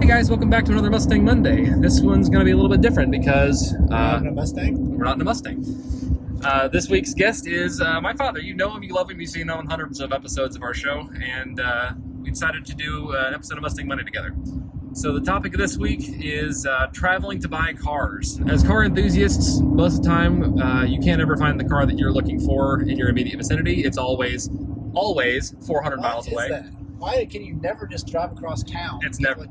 Hey guys, welcome back to another Mustang Monday. This one's going to be a little bit different because We're not in a Mustang? we're not in a Mustang. This week's guest is my father. You know him, you love him, you've seen him on hundreds of episodes of our show, and we decided to do an episode of Mustang Monday together. So the topic of this week is traveling to buy cars. As car enthusiasts, most of the time you can't ever find the car that you're looking for in your immediate vicinity. It's always 400 miles away. That? Why can you never just drive across town? It's never in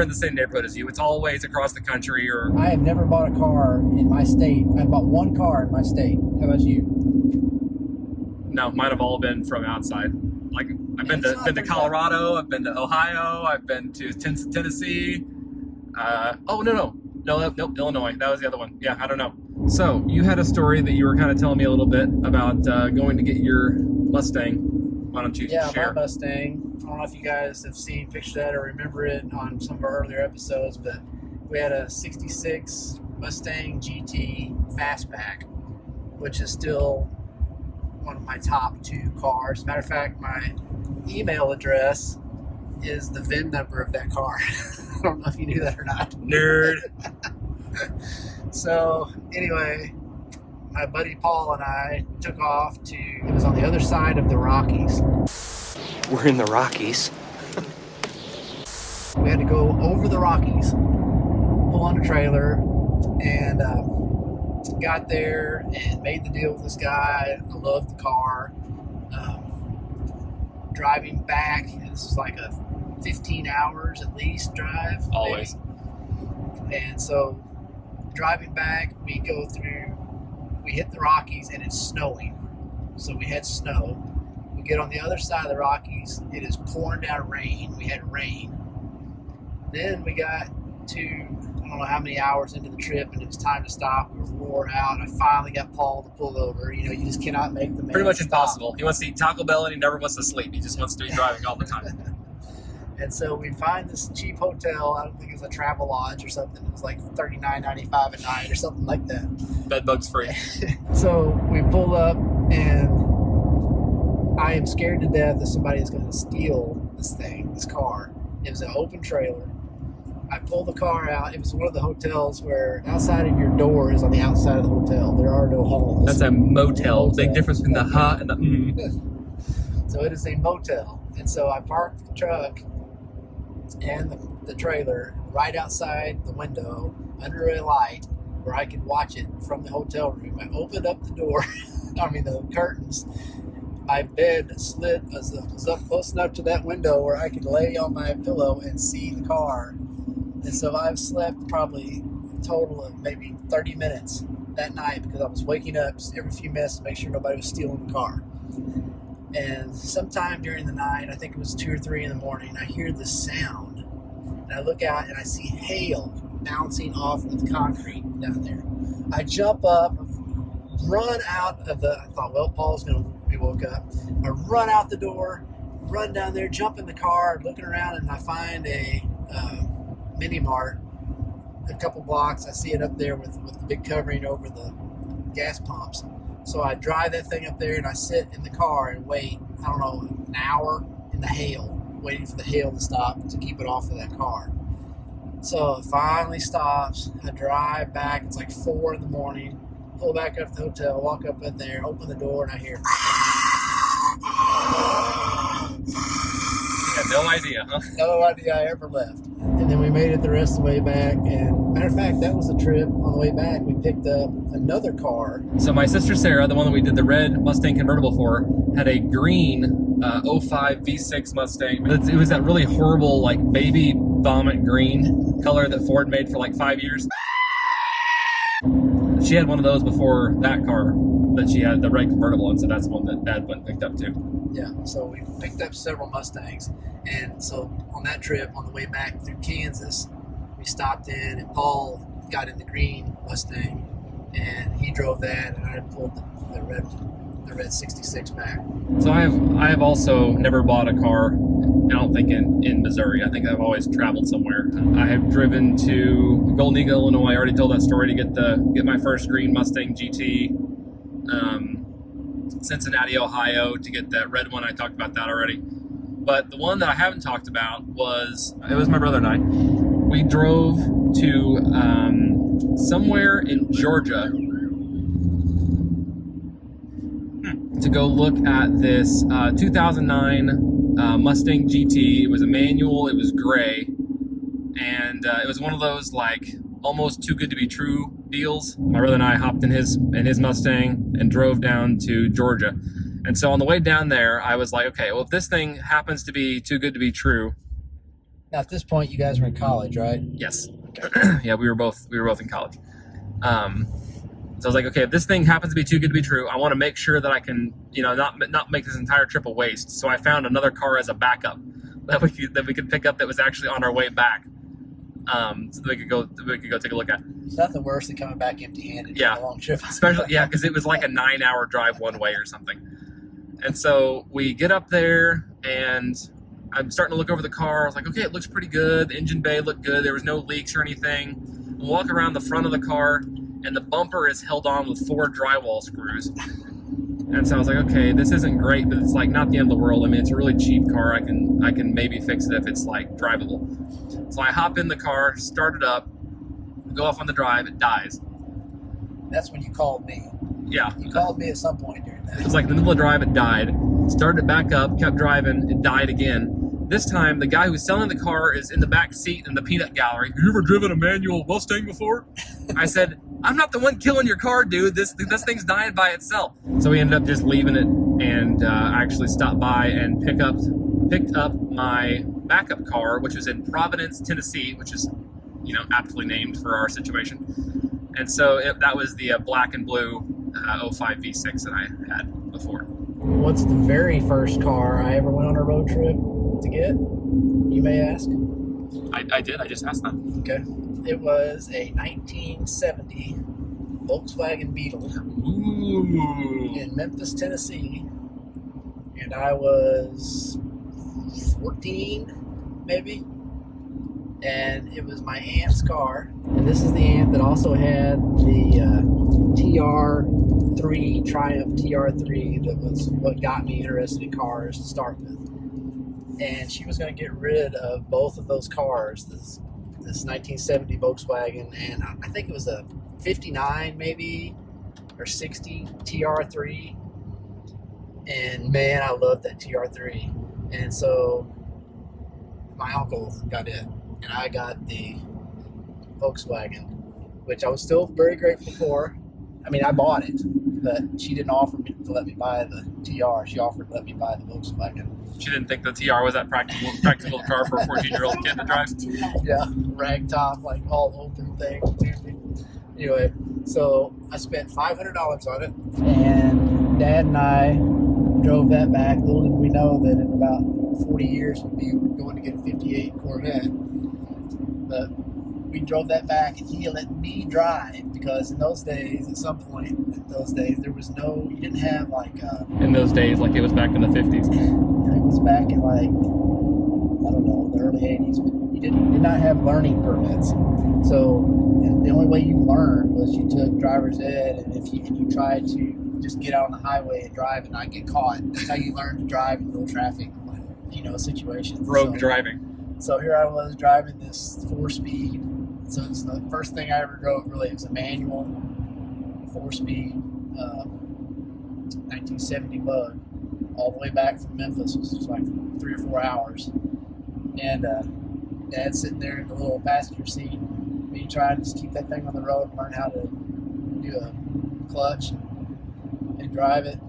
the same neighborhood as you. It's always across the country. Or I have never bought a car in my state. I bought one car in my state. How about you? No, might have all been from outside. Like I've been to Colorado, I've been to Ohio, I've been to Tennessee. Nope, Illinois. That was the other one. Yeah, I don't know. So you had a story that you were kind of telling me a little bit about going to get your Mustang. Why don't you share? My Mustang. I don't know if you guys have seen pictures of that or remember it on some of our earlier episodes, but we had a 66 Mustang GT Fastback, which is still one of my top two cars. Matter of fact, my email address is the VIN number of that car. I don't know if you knew that or not. Nerd. So anyway, my buddy Paul and I took off it was on the other side of the Rockies. We're in the Rockies. We had to go over the Rockies, pull on a trailer, and got there and made the deal with this guy. I loved the car. Driving back, this was like a 15 hours at least drive. Always. Maybe. And so driving back, we hit the Rockies and it's snowing. So we had snow. We get on the other side of the Rockies. It is pouring down rain. We had rain. Then we got to, I don't know how many hours into the trip, and it was time to stop. We were wore out. I finally got Paul to pull over. You know, you just cannot make the man Pretty much stop. impossible. He wants to eat Taco Bell and he never wants to sleep. He just wants to be driving all the time. And so we find this cheap hotel. I don't think it was a travel lodge or something. It was like $39.95 a night or something like that. Bedbugs free. So we pull up, and I am scared to death that somebody is going to steal this car. It was an open trailer. I pull the car out. It was one of the hotels where outside of your door is on the outside of the hotel. There are no halls. That's a motel. Big difference between the huh and the So it is a motel. And so I parked the truck and the trailer right outside the window under a light where I could watch it from the hotel room. I opened up the door, the curtains. My bed was up close enough to that window where I could lay on my pillow and see the car. And so I've slept probably a total of maybe 30 minutes that night because I was waking up every few minutes to make sure nobody was stealing the car. And sometime during the night, I think it was 2 or 3 in the morning, I hear this sound. And I look out and I see hail bouncing off of the concrete down there. I jump up, run out of I thought, well, Paul's going to be woke up. I run out the door, run down there, jump in the car, looking around, and I find a mini mart a couple blocks. I see it up there with the big covering over the gas pumps. So I drive that thing up there and I sit in the car and wait, I don't know, an hour in the hail, waiting for the hail to stop to keep it off of that car. So it finally stops. I drive back. It's like 4 in the morning. Pull back up to the hotel, walk up in there, open the door, and I hear. You had no idea, huh? No idea I ever left. And then we made it the rest of the way back. And matter of fact, that was a trip. On the way back, we picked up another car. So my sister Sarah, the one that we did the red Mustang convertible for, had a green 05 V6 Mustang. It was that really horrible, like baby vomit green color that Ford made for like 5 years. She had one of those before that car that she had, the red convertible, and so that's the one that Dad went and picked up too. Yeah, so we picked up several Mustangs, and so on that trip, on the way back through Kansas, we stopped in, and Paul got in the green Mustang, and he drove that, and I pulled the red 66 back. So I have also never bought a car, I don't think in Missouri. I think I've always traveled somewhere. I have driven to Golden Eagle, Illinois. I already told that story to get my first green Mustang GT. Cincinnati, Ohio to get that red one. I talked about that already. But the one that I haven't talked about it was my brother and I. We drove to somewhere in Georgia to go look at this 2009 Mustang GT. It was a manual, it was gray, and it was one of those like almost too good to be true deals. My brother and I hopped in his Mustang and drove down to Georgia. And so on the way down there, I was like, okay, well, if this thing happens to be too good to be true. Now, at this point, you guys were in college, right? Yes. Yeah, we were both in college. So I was like, okay, if this thing happens to be too good to be true, I want to make sure that I can, not make this entire trip a waste. So I found another car as a backup that we could pick up that was actually on our way back. So that we could go take a look at. It's nothing worse than coming back empty-handed. Yeah, on a long trip. Especially because it was like a 9-hour drive one way or something. And so we get up there, and I'm starting to look over the car. I was like, okay, it looks pretty good. The engine bay looked good. There was no leaks or anything. We walk around the front of the car, and the bumper is held on with 4 drywall screws. And so I was like, okay, this isn't great, but it's like not the end of the world. I mean, it's a really cheap car. I can maybe fix it if it's like drivable. So I hop in the car, start it up, go off on the drive, it dies. That's when you called me. Yeah. You called me at some point during that. It was like in the middle of the drive, it died. Started it back up, kept driving, it died again. This time, the guy who's selling the car is in the back seat in the peanut gallery. Have you ever driven a manual Mustang before? I said, I'm not the one killing your car, dude. This thing's dying by itself. So we ended up just leaving it, and actually stopped by and picked up my backup car, which was in Providence, Tennessee, which is, aptly named for our situation. And so that was the black and blue 05 V6 that I had before. What's the very first car I ever went on a road trip to get? You may ask. I did. I just asked that. Okay. It was a 1970 Volkswagen Beetle. Ooh. In Memphis, Tennessee. And I was 14, maybe. And it was my aunt's car. And this is the aunt that also had the TR3, Triumph TR3, that was what got me interested in cars to start with. And she was going to get rid of both of those cars, this 1970 Volkswagen, and I think it was a 59 maybe, or 60 TR3. And man, I loved that TR3. And so my uncle got it, and I got the Volkswagen, which I was still very grateful for. I mean, I bought it, but she didn't offer me to let me buy the TR. She offered to let me buy the Volkswagen. She didn't think the TR was that practical car for a 14-year-old kid to drive. Yeah, rag top, like all open thing. Anyway, so I spent $500 on it, and Dad and I drove that back. Little did we know that in about 40 years we'd be going to get a 58 Corvette. But we drove that back, and he let me drive, because in those days, at some point in those days, there was you didn't have like in those days, like it was back in the 50s. It was back in like, I don't know, the early 80s, but you did not have learning permits. So the only way you learned was you took driver's ed, and if you tried to just get out on the highway and drive and not get caught. That's how you learn to drive in real traffic, situations. Rogue driving. So here I was driving this 4-speed. So it's the first thing I ever drove, really. It was a manual 4-speed 1970 Bug, all the way back from Memphis. It was just like 3 or 4 hours. And Dad's sitting there in the little passenger seat, me trying to just keep that thing on the road and learn how to do a clutch and drive it.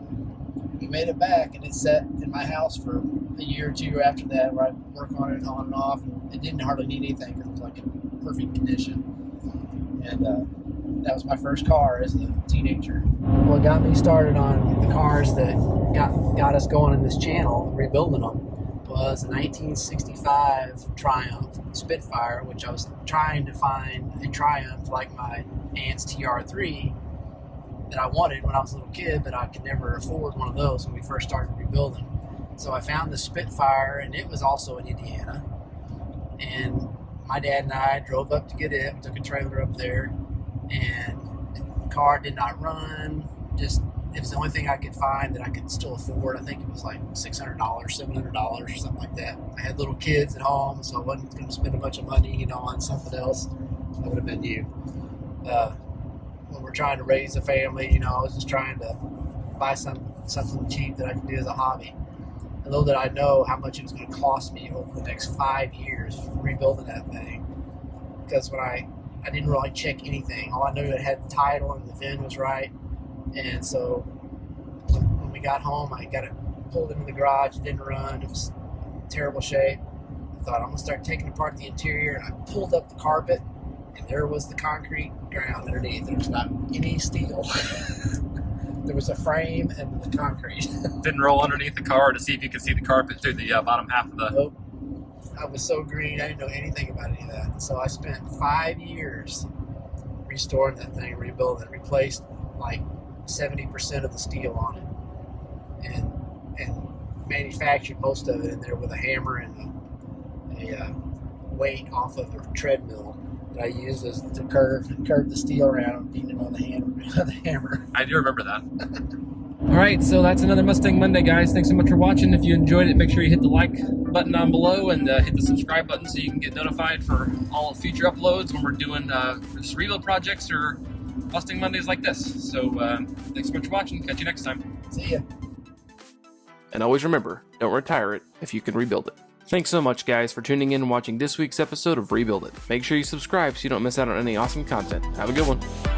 We made it back, and it sat in my house for a year or two after that, where I'd work on it on and off, and it didn't hardly need anything because it was like in perfect condition. And that was my first car as a teenager. What got me started on the cars that got us going in this channel, rebuilding them, was a 1965 Triumph Spitfire, which I was trying to find a Triumph like my aunt's TR3 that I wanted when I was a little kid, but I could never afford one of those when we first started rebuilding. So I found the Spitfire, and it was also in Indiana. And my dad and I drove up to get it. We took a trailer up there, and the car did not run, just it was the only thing I could find that I could still afford. I think it was like $600, $700 or something like that. I had little kids at home, so I wasn't going to spend a bunch of money, on something else. That would have been you. When we're trying to raise a family, I was just trying to buy something cheap that I could do as a hobby. And little did I know how much it was going to cost me over the next 5 years rebuilding that thing. Because when I didn't really check anything. All I knew it had the title and the VIN was right. And so when we got home, I got it pulled into the garage. It didn't run. It was in terrible shape. I thought, I'm going to start taking apart the interior. And I pulled up the carpet, and there was the concrete ground underneath. There was not any steel. There was a frame and the concrete. Didn't roll underneath the car to see if you could see the carpet through the bottom half of the... Nope. I was so green, I didn't know anything about any of that. So I spent 5 years restoring that thing, rebuilding it, replaced like 70% of the steel on it, and manufactured most of it in there with a hammer and a weight off of a treadmill that I used to curve the steel around, beating it on the hammer. I do remember that. All right, so that's another Mustang Monday, guys. Thanks so much for watching. If you enjoyed it, make sure you hit the like button down below and hit the subscribe button so you can get notified for all future uploads when we're doing just rebuild projects or Mustang Mondays like this. So thanks so much for watching. Catch you next time. See ya. And always remember, don't retire it if you can rebuild it. Thanks so much, guys, for tuning in and watching this week's episode of Rebuild It. Make sure you subscribe so you don't miss out on any awesome content. Have a good one.